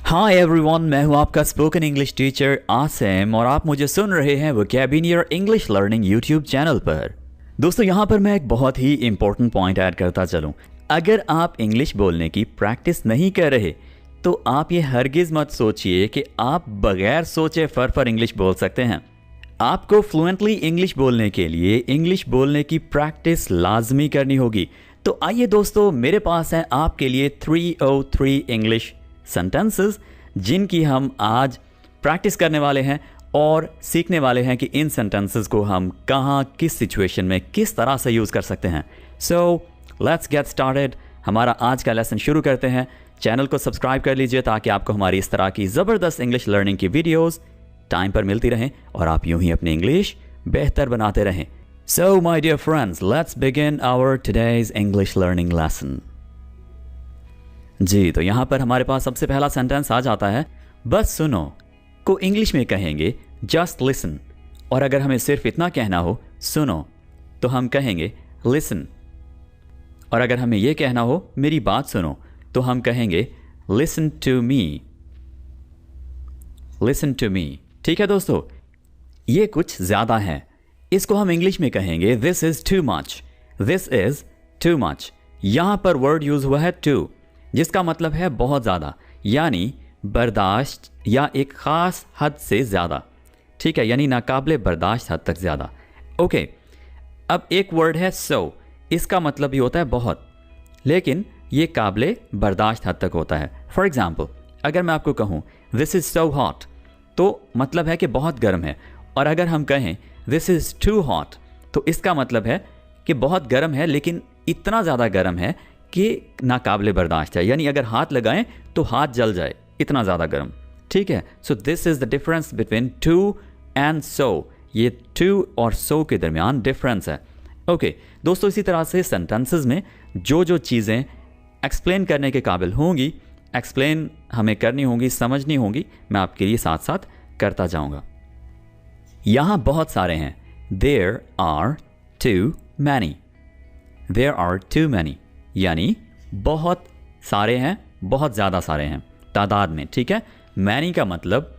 Hi everyone, मैं हूं आपका स्पोकन इंग्लिश टीचर आसिम और आप मुझे सुन रहे हैं vocabulary English learning YouTube channel पर। दोस्तों, यहां पर मैं एक बहुत ही इंपॉर्टेंट पॉइंट ऐड करता चलूं। अगर आप इंग्लिश बोलने की प्रैक्टिस नहीं कर रहे तो आप ये हरगिज़ मत सोचिए कि आप बगैर सोचे फर इंग्लिश बोल सकते हैं। आपको फ्लुएंटली इंग्लिश बोलने के लिए इंग्लिश बोलने की प्रैक्टिस लाजमी करनी होगी। तो आइए दोस्तों, मेरे पास है आपके लिए 303 इंग्लिश सेंटेंसेस जिनकी हम आज प्रैक्टिस करने वाले हैं और सीखने वाले हैं कि इन सेंटेंसेस को हम कहाँ, किस सिचुएशन में किस तरह से यूज़ कर सकते हैं। So let's get started. हमारा आज का लेसन शुरू करते हैं। चैनल को सब्सक्राइब कर लीजिए ताकि आपको हमारी इस तरह की ज़बरदस्त इंग्लिश लर्निंग की वीडियोज़ टाइम पर मिलती रहें और आप यूं ही अपनी इंग्लिश बेहतर बनाते रहें। So my dear friends, let's begin our today's English learning lesson. जी, तो यहाँ पर हमारे पास सबसे पहला सेंटेंस आ जाता है, बस सुनो को इंग्लिश में कहेंगे जस्ट लिसन। और अगर हमें सिर्फ इतना कहना हो सुनो तो हम कहेंगे लिसन। और अगर हमें यह कहना हो मेरी बात सुनो तो हम कहेंगे listen to me. Listen to me. ठीक है दोस्तों, ये कुछ ज़्यादा है। इसको हम इंग्लिश में कहेंगे this is too much. This is too much. यहाँ पर वर्ड यूज़ हुआ है टू, जिसका मतलब है बहुत ज़्यादा, यानी बर्दाश्त या एक ख़ास हद से ज़्यादा। ठीक है, यानी नाकाबिले बर्दाश्त हद तक ज़्यादा। ओके, अब एक वर्ड है सो। इसका मतलब भी होता है बहुत, लेकिन ये काबिले बर्दाश्त हद तक होता है। फॉर एग्ज़ाम्पल, अगर मैं आपको कहूँ दिस इज़ सो हॉट तो मतलब है कि बहुत गर्म है। और अगर हम कहें दिस इज़ टू हॉट तो इसका मतलब है कि बहुत गर्म है, लेकिन इतना ज़्यादा गर्म है कि नाकाबिले बर्दाश्त है, यानी अगर हाथ लगाएं तो हाथ जल जाए, इतना ज़्यादा गर्म। ठीक है, so this is the difference between two and so. ये टू और सो के दरमियान डिफरेंस है। ओके दोस्तों, इसी तरह से सेंटेंसेस में जो जो चीज़ें एक्सप्लेन करने के काबिल होंगी, एक्सप्लेन हमें करनी होंगी, समझनी होंगी, मैं आपके लिए साथ साथ करता जाऊंगा। यहाँ बहुत सारे हैं। There are too many. There are too many यानी बहुत सारे हैं, बहुत ज़्यादा सारे हैं तादाद में। ठीक है, मैनी का मतलब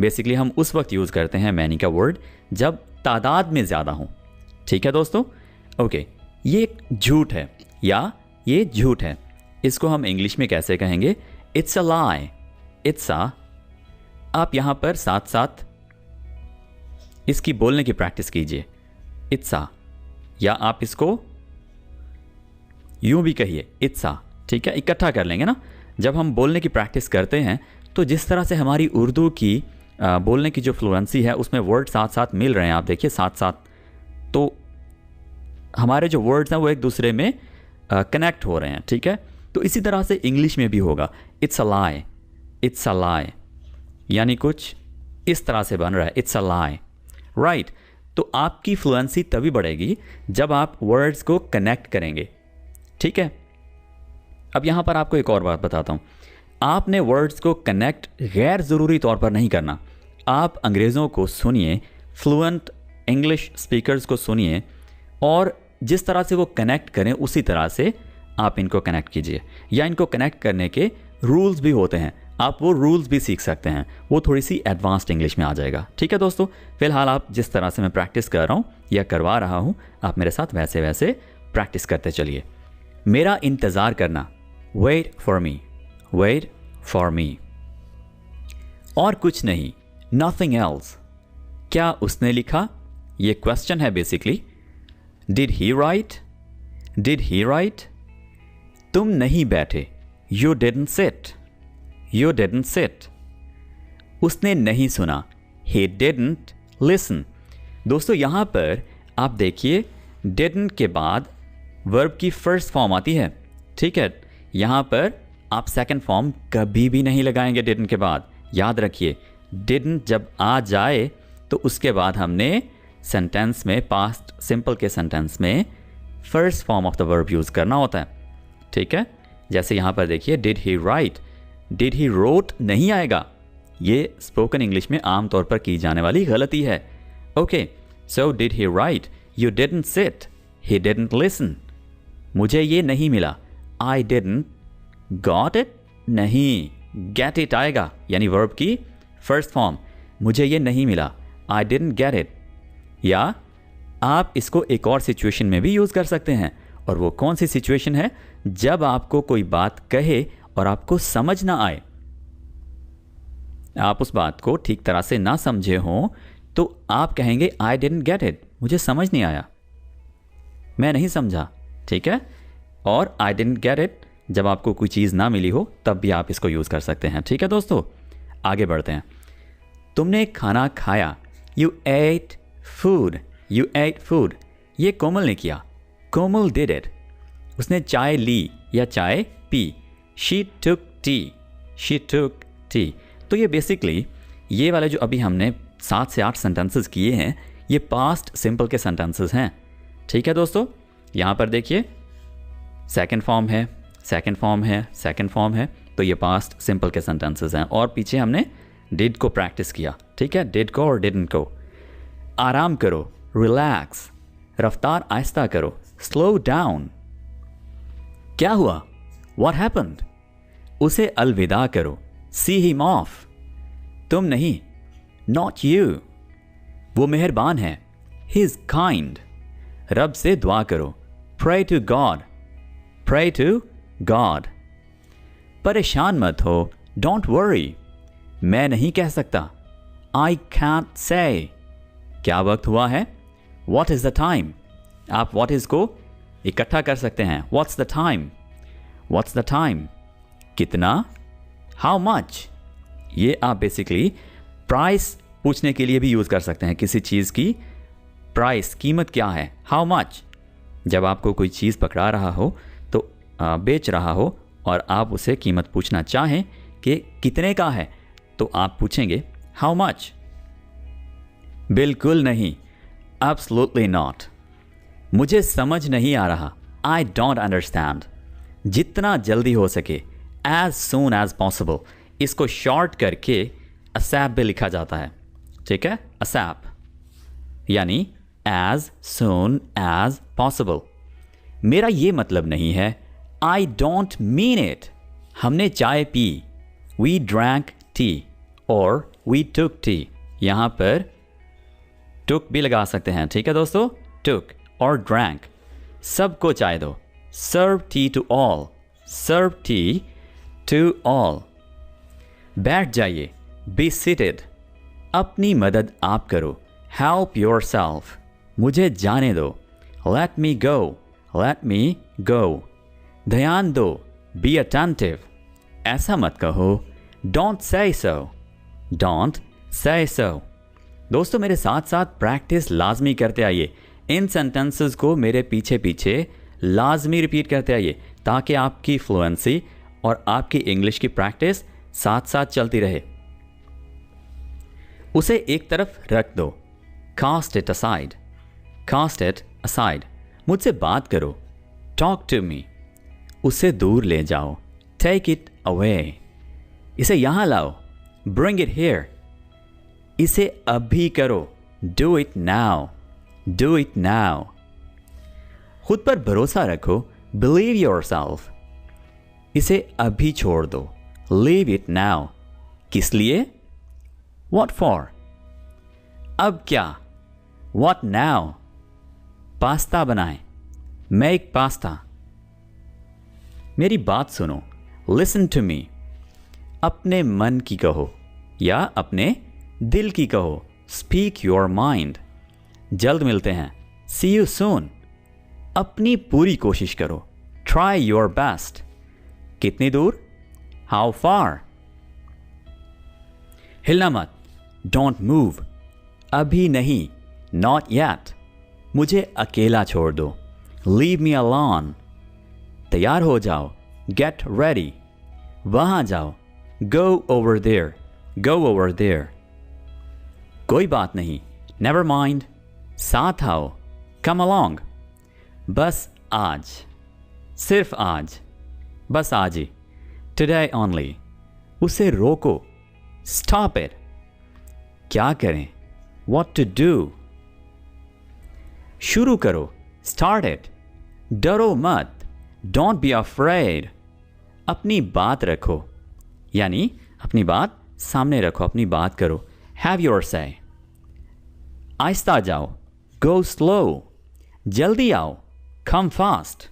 बेसिकली हम उस वक्त यूज़ करते हैं मैनी का वर्ड जब तादाद में ज़्यादा हो। ठीक है दोस्तों। ओके, ये झूठ है या ये झूठ है। इसको हम इंग्लिश में कैसे कहेंगे? It's a lie. It's a. आप यहाँ पर साथ साथ इसकी बोलने की प्रैक्टिस कीजिए, इट्स अ, या आप इसको यूं भी कहिए इट्स अ। ठीक है, इकट्ठा कर लेंगे ना। जब हम बोलने की प्रैक्टिस करते हैं तो जिस तरह से हमारी उर्दू की बोलने की जो फ्लुएंसी है उसमें वर्ड साथ साथ मिल रहे हैं, आप देखिए साथ साथ, तो हमारे जो वर्ड्स हैं वो एक दूसरे में कनेक्ट हो रहे हैं। ठीक है, तो इसी तरह से इंग्लिश में भी होगा। It's a lie. It's a लाई यानी कुछ इस तरह से बन रहा है, इट्स अ लाई। राइट, तो आपकी फ्लुएंसी तभी बढ़ेगी जब आप वर्ड्स को कनेक्ट करेंगे। ठीक है, अब यहां पर आपको एक और बात बताता हूं। आपने वर्ड्स को कनेक्ट गैर ज़रूरी तौर पर नहीं करना। आप अंग्रेज़ों को सुनिए, फ्लुएंट इंग्लिश स्पीकर्स को सुनिए और जिस तरह से वो कनेक्ट करें उसी तरह से आप इनको कनेक्ट कीजिए। या इनको कनेक्ट करने के रूल्स भी होते हैं, आप वो रूल्स भी सीख सकते हैं, वो थोड़ी सी एडवांस्ड इंग्लिश में आ जाएगा। ठीक है दोस्तों, फिलहाल आप जिस तरह से मैं प्रैक्टिस कर रहा हूँ या करवा रहा हूँ, आप मेरे साथ वैसे वैसे प्रैक्टिस करते चलिए। मेरा इंतज़ार करना, wait for me. Wait for me. और कुछ नहीं, नथिंग एल्स। क्या उसने लिखा? ये क्वेश्चन है basically. Did he write? Did he write? तुम नहीं बैठे, you didn't sit. You didn't sit. उसने नहीं सुना, ही डिडंट लिसन। दोस्तों, यहां पर आप देखिए डिडंट के बाद वर्ब की फर्स्ट फॉर्म आती है। ठीक है, यहां पर आप सेकंड फॉर्म कभी भी नहीं लगाएंगे डिडंट के बाद। याद रखिए, डिडंट जब आ जाए तो उसके बाद हमने सेंटेंस में, पास्ट सिंपल के सेंटेंस में first form of the verb use करना होता है। ठीक है, जैसे यहाँ पर देखिए did he write, did he wrote नहीं आएगा। ये स्पोकन इंग्लिश में आमतौर पर की जाने वाली गलती है। Okay, so did he write, you didn't sit, he didn't listen. मुझे ये नहीं मिला, आई डिडंट गॉट इट, नहीं गेट इट आएगा, यानी वर्ब की फर्स्ट फॉर्म, मुझे ये नहीं मिला, आई डिडंट गेट इट। या आप इसको एक और सिचुएशन में भी यूज़ कर सकते हैं, और वो कौन सी सिचुएशन है? जब आपको कोई बात कहे और आपको समझ ना आए, आप उस बात को ठीक तरह से ना समझे हों, तो आप कहेंगे आई डिडंट गेट इट, मुझे समझ नहीं आया, मैं नहीं समझा। ठीक है, और आई डिडंट गेट इट जब आपको कोई चीज़ ना मिली हो तब भी आप इसको यूज़ कर सकते हैं। ठीक है दोस्तों, आगे बढ़ते हैं। तुमने खाना खाया, you ate food, you ate food. ये कोमल ने किया, कोमल डिड इट। उसने चाय ली या चाय P, she took T, she took T. तो ये बेसिकली ये वाले जो अभी हमने 7 से 8 सेंटेंसेस किए हैं, ये पास्ट सिंपल के सेंटेंसेस हैं। ठीक है दोस्तों, यहाँ पर देखिए सेकंड फॉर्म है, सेकंड फॉर्म है, सेकंड फॉर्म है, तो ये पास्ट सिंपल के सेंटेंसेस हैं। और पीछे हमने डिड को प्रैक्टिस किया। ठीक है, डिड को और डिडंट को। आराम करो, रिलैक्स, रफ्तार आहिस्ता करो, स्लो डाउन। क्या हुआ? What happened? उसे अलविदा करो, सी हिम ऑफ। तुम नहीं, नॉट यू, वो मेहरबान है, ही इज काइंड। रब से दुआ करो, pray to God, pray to God. परेशान मत हो, डोंट वरी, मैं नहीं कह सकता, आई कैंट से। क्या वक्त हुआ है? What is the time. आप व्हाट इज को इकट्ठा कर सकते हैं, what's the time, what's the time. कितना, हाउ मच। ये आप बेसिकली प्राइस पूछने के लिए भी यूज़ कर सकते हैं। किसी चीज़ की प्राइस, कीमत क्या है, हाउ मच। जब आपको कोई चीज़ पकड़ा रहा हो, तो बेच रहा हो, और आप उसे कीमत पूछना चाहें कि कितने का है, तो आप पूछेंगे हाउ मच। बिल्कुल नहीं, एब्सोल्युटली नॉट। मुझे समझ नहीं आ रहा, आई डोंट अंडरस्टैंड। जितना जल्दी हो सके, एज सून एज पॉसिबल। इसको शॉर्ट करके असैप भी लिखा जाता है। ठीक है, असैप यानी एज सून एज पॉसिबल। मेरा ये मतलब नहीं है, आई डोंट मीन इट। हमने चाय पी, वी ड्रैंक टी और वी टुक टी। यहां पर टुक भी लगा सकते हैं। ठीक है दोस्तों, टुक और ड्रैंक, सबको चाय दो, serve tea to all, serve tea to all. बैठ जाइए, बी सीटेड। अपनी मदद आप करो, हेल्प योर सेल्फ। मुझे जाने दो, लेट मी गो, लेट मी गो। ध्यान दो, बी अटेंटिव। ऐसा मत कहो, don't say so, don't say सो। दोस्तों मेरे साथ साथ प्रैक्टिस लाजमी करते आइए। इन सेंटेंसेस को मेरे पीछे पीछे लाजमी रिपीट करते आइए, ताकि आपकी फ्लुएंसी और आपकी इंग्लिश की प्रैक्टिस साथ साथ चलती रहे। उसे एक तरफ रख दो, cast it aside, cast it aside. मुझसे बात करो, टॉक टू मी। उसे दूर ले जाओ, टेक इट अवे। इसे यहां लाओ, ब्रिंग इट हियर। इसे अभी करो, do it now, do it now. खुद पर भरोसा रखो, बिलीव योरसेल्फ। इसे अभी छोड़ दो, लीव इट नाउ। किस लिए? What for. अब क्या? What now. पास्ता बनाएं, मेक पास्ता। मेरी बात सुनो, लिसन टू मी। अपने मन की कहो या अपने दिल की कहो, स्पीक योर माइंड। जल्द मिलते हैं, सी यू सून। अपनी पूरी कोशिश करो, ट्राई योर बेस्ट। कितनी दूर? How far. हिलना मत, डोंट मूव। अभी नहीं, नॉट येट। मुझे अकेला छोड़ दो, लीव मी अलोन। तैयार हो जाओ, गेट रेडी। वहां जाओ, go over there, go over there. कोई बात नहीं, नेवर माइंड। साथ आओ, कम अलोंग। बस आज, सिर्फ आज, बस आज ही, टुडे ओनली। उसे रोको, स्टॉप इट। क्या करें? What to do. शुरू करो, स्टार्ट इट। डरो मत, डोंट बी अफ्रेड। अपनी बात रखो, यानी अपनी बात सामने रखो, अपनी बात करो। हैव योर से, आहिस्ता जाओ, गो स्लो, जल्दी आओ, कम फास्ट।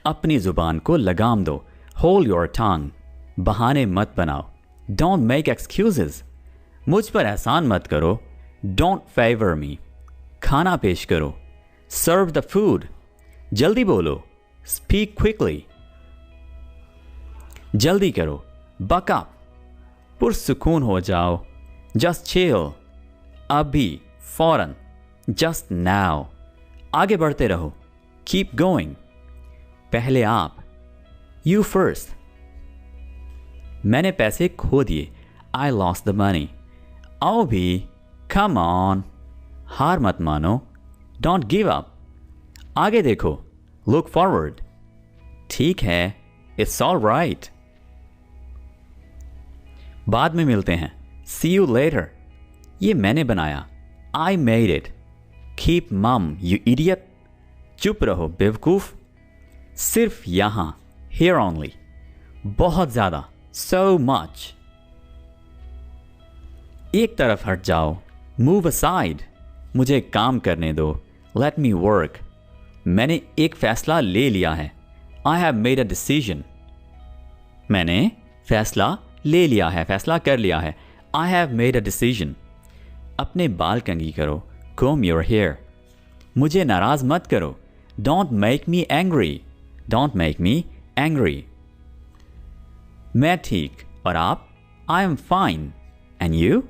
अपनी जुबान को लगाम दो, होल्ड योर टंग, बहाने मत बनाओ, डोंट मेक एक्सक्यूजेस, मुझ पर एहसान मत करो, डोंट फेवर मी, खाना पेश करो, सर्व द फूड, जल्दी बोलो, स्पीक क्विकली, जल्दी करो, बक अप, पुरसुकून हो जाओ, जस्ट चिल, अभी, फौरन, जस्ट नाउ, आगे बढ़ते रहो, कीप गोइंग, पहले आप, यू फर्स्ट, मैंने पैसे खो दिए, आई लॉस्ट द मनी, आओ भी, कम ऑन, हार मत मानो, डोंट गिव अप, आगे देखो, लुक फॉरवर्ड, ठीक है, इट्स ऑल राइट, बाद में मिलते हैं, सी यू लेटर, ये मैंने बनाया, आई मेड इट, कीप मम यू इडियट, चुप रहो बेवकूफ, सिर्फ यहां, हियर ओनली, बहुत ज्यादा, सो मच, एक तरफ हट जाओ, मूव असाइड, मुझे काम करने दो, लेट मी वर्क, मैंने एक फैसला ले लिया है, I have made a decision, मैंने फैसला ले लिया है, फैसला कर लिया है, I have made a decision, अपने बाल कंघी करो, comb your hair, मुझे नाराज मत करो, don't make me angry, don't make me angry, मैं ठीक और आप, I am fine, and you,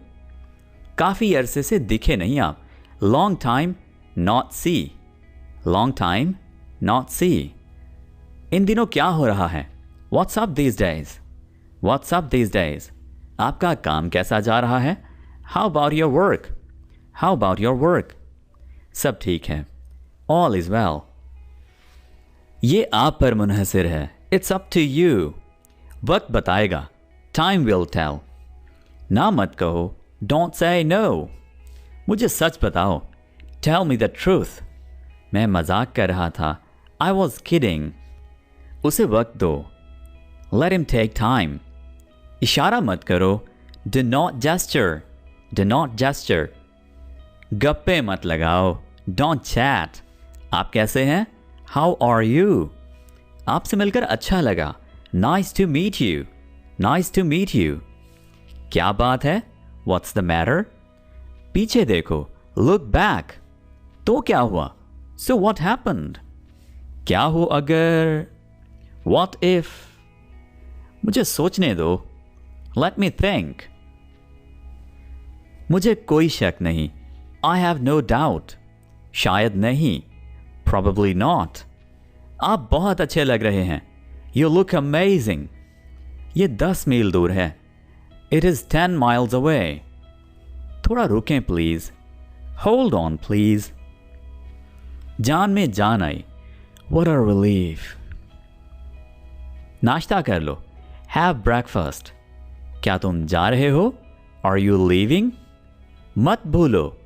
काफी अरसे से दिखे नहीं आप, long time not see, long time not see, इन दिनों क्या हो रहा है, what's up these days, what's up these days, आपका काम कैसा जा रहा है, how about your work, how about your work, सब ठीक है, ऑल इज वेल, ये आप पर मुनहसिर है, इट्स अप टू यू, वक्त बताएगा, टाइम विल टेल, ना मत कहो, डोंट से नो, मुझे सच बताओ, टेल मी द ट्रूथ, मैं मजाक कर रहा था, आई वॉज किडिंग, उसे वक्त दो, लेट हिम टेक टाइम, इशारा मत करो, do not gesture, do not gesture, गप्पे मत लगाओ, डोंट चैट, आप कैसे हैं, हाउ आर यू, आपसे मिलकर अच्छा लगा, nice to meet you, nice to meet you, क्या बात है, व्हाट्स द मैटर, पीछे देखो, लुक बैक, तो क्या हुआ, सो व्हाट हैपेंड, क्या हो अगर, व्हाट इफ, मुझे सोचने दो, लेट मी थिंक, मुझे कोई शक नहीं, आई हैव नो डाउट, शायद नहीं, probably नॉट, आप बहुत अच्छे लग रहे हैं, यू लुक अमेजिंग, ये 10 मील दूर है, इट इज 10 miles away, थोड़ा रुकें प्लीज, होल्ड ऑन प्लीज, जान में जान आई, व्हाट अ रिलीफ, नाश्ता कर लो, हैव ब्रेकफास्ट, क्या तुम जा रहे हो, आर यू लीविंग, मत भूलो,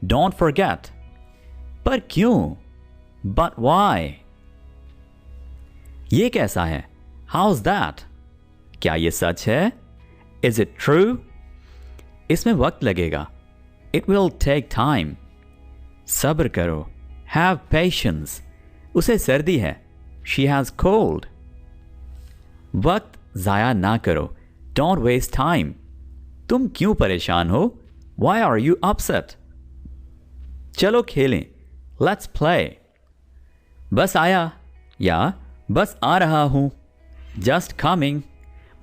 डोंट फॉरगेट, पर क्यों, बट वाई, ये कैसा है, हाउ इज दैट, क्या ये सच है, इज इट ट्रू, इसमें वक्त लगेगा, इट विल टेक टाइम, सब्र करो, हैव पेशेंस, उसे सर्दी है, शी हैज कोल्ड, वक्त जाया ना करो, डोंट वेस्ट टाइम, तुम क्यों परेशान हो, वाई आर यू अपसेट, चलो खेलें, लेट्स प्ले, बस आया या बस आ रहा हूं, जस्ट कमिंग,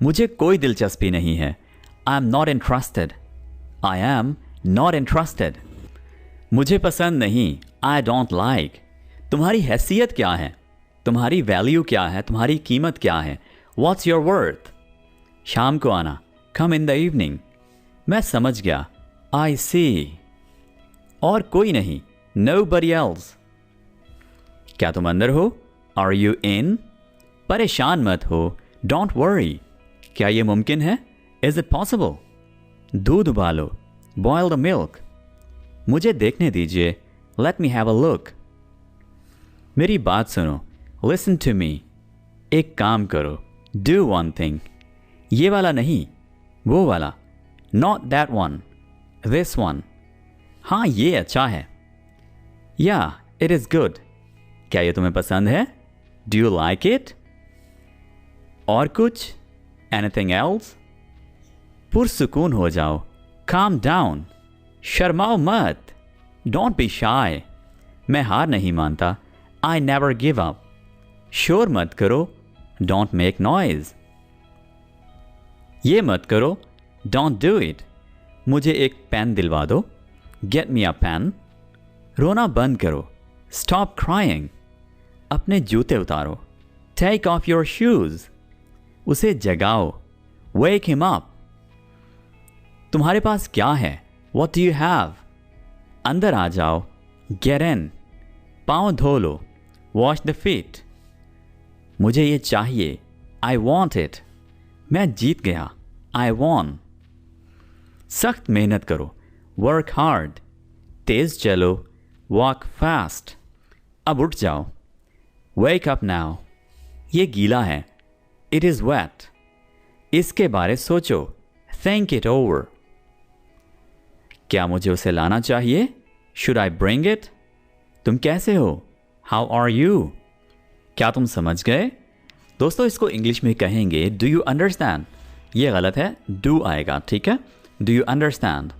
मुझे कोई दिलचस्पी नहीं है, I am not interested, I am not interested, मुझे पसंद नहीं, आई डोंट लाइक, तुम्हारी हैसियत क्या है, तुम्हारी वैल्यू क्या है, तुम्हारी कीमत क्या है, व्हाट्स योर वर्थ, शाम को आना, कम इन द इवनिंग, मैं समझ गया, आई सी, और कोई नहीं, नोबडी एल्स, क्या तुम अंदर हो, आर यू इन, परेशान मत हो, डोंट वरी, क्या ये मुमकिन है, इज इट पॉसिबल, दूध उबालो, बॉयल द मिल्क, मुझे देखने दीजिए, let me have a look, मेरी बात सुनो, लिसन टू मी, एक काम करो, डू वन थिंग, ये वाला नहीं, वो वाला, not that one, this one, हाँ ये अच्छा है, या इट इज़ गुड, क्या ये तुम्हें पसंद है, डू यू लाइक इट, और कुछ, एनीथिंग एल्स, पुरसुकून हो जाओ, काम डाउन, शर्माओ मत, डोंट बी शाय, मैं हार नहीं मानता, आई नेवर गिव अप, शोर मत करो, डोंट मेक नॉइज, ये मत करो, डोंट डू इट, मुझे एक पेन दिलवा दो, गेट मी अ पेन, रोना बंद करो, स्टॉप क्राइंग, अपने जूते उतारो, टेक ऑफ योर शूज, उसे जगाओ, वेक हिम अप, तुम्हारे पास क्या है, व्हाट डू यू हैव, अंदर आ जाओ, गेट इन, पाँव धो लो, वॉश द फीट, मुझे ये चाहिए, आई वॉन्ट इट, मैं जीत गया, आई वॉन, सख्त मेहनत करो, वर्क हार्ड, तेज चलो, वॉक फास्ट, अब उठ जाओ, वेक अप नाउ, ये गीला है, इट इज़ वेट, इसके बारे सोचो, थिंक इट ओवर, क्या मुझे उसे लाना चाहिए, शुड आई ब्रिंग इट, तुम कैसे हो, हाउ आर यू, क्या तुम समझ गए। दोस्तों इसको इंग्लिश में कहेंगे डू यू अंडरस्टैंड, ये गलत है, डू आएगा, ठीक है, डू यू अंडरस्टैंड,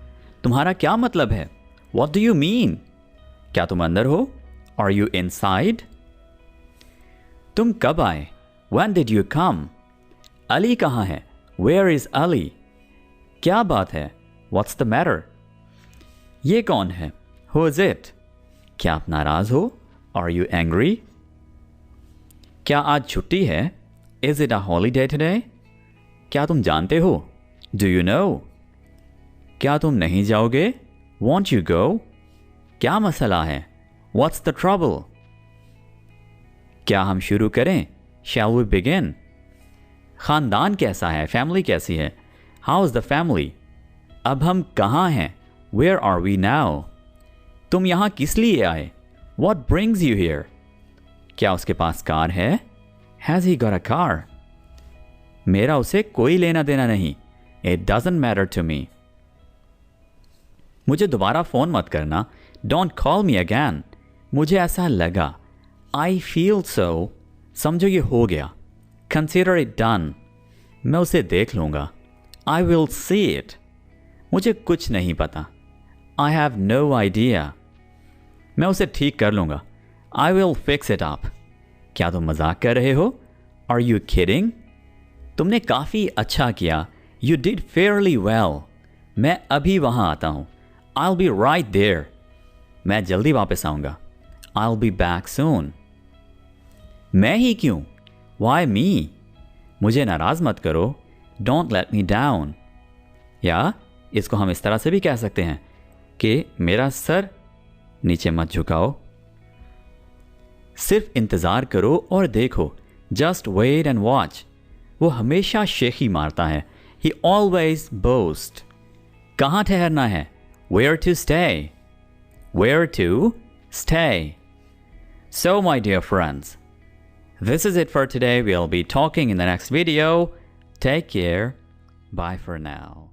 तुम्हारा क्या मतलब है, व्हाट डू यू मीन, क्या तुम अंदर हो, आर यू इनसाइड, तुम कब आए, when did you come, Ali कहाँ है, वेयर इज अली, क्या बात है, व्हाट्स द मैटर, ये कौन है, हु इज इट, क्या आप नाराज हो, आर यू एंग्री, क्या आज छुट्टी है, is it a holiday today, क्या तुम जानते हो, डू यू नो, क्या तुम नहीं जाओगे, वॉन्ट यू गो, क्या मसला है, व्हाट्स द ट्रबल, क्या हम शुरू करें, शैल वी बिगिन, खानदान कैसा है, फैमिली कैसी है, हाउ इज द फैमिली, अब हम कहाँ हैं, वेयर आर वी नाउ, तुम यहाँ किस लिए आए, व्हाट ब्रिंग्स यू हियर, क्या उसके पास कार है, has he got a car, मेरा उसे कोई लेना देना नहीं, it doesn't matter to me, मुझे दोबारा फ़ोन मत करना, डोंट कॉल मी अगैन, मुझे ऐसा लगा, आई फील सो, समझो ये हो गया, कंसिडर इट डन, मैं उसे देख लूँगा, आई विल सी इट, मुझे कुछ नहीं पता, आई हैव नो आइडिया, मैं उसे ठीक कर लूँगा, I will fix it up, क्या तुम मजाक कर रहे हो, आर यू किडिंग, तुमने काफ़ी अच्छा किया, यू डिड फेयरली वेल, मैं अभी वहाँ आता हूँ, I will be right there, मैं जल्दी वापस आऊँगा, I will be back soon, मैं ही क्यों, वाई मी, मुझे नाराज़ मत करो, डोंट लेट मी डाउन, या इसको हम इस तरह से भी कह सकते हैं कि मेरा सर नीचे मत झुकाओ, सिर्फ इंतज़ार करो और देखो, जस्ट वेट एंड वॉच, वो हमेशा शेखी मारता है, ही ऑलवेज बोस्ट, कहाँ ठहरना है, where to stay, where to stay, so my dear friends, this is it for today, we'll be talking in the next video, take care, bye for now.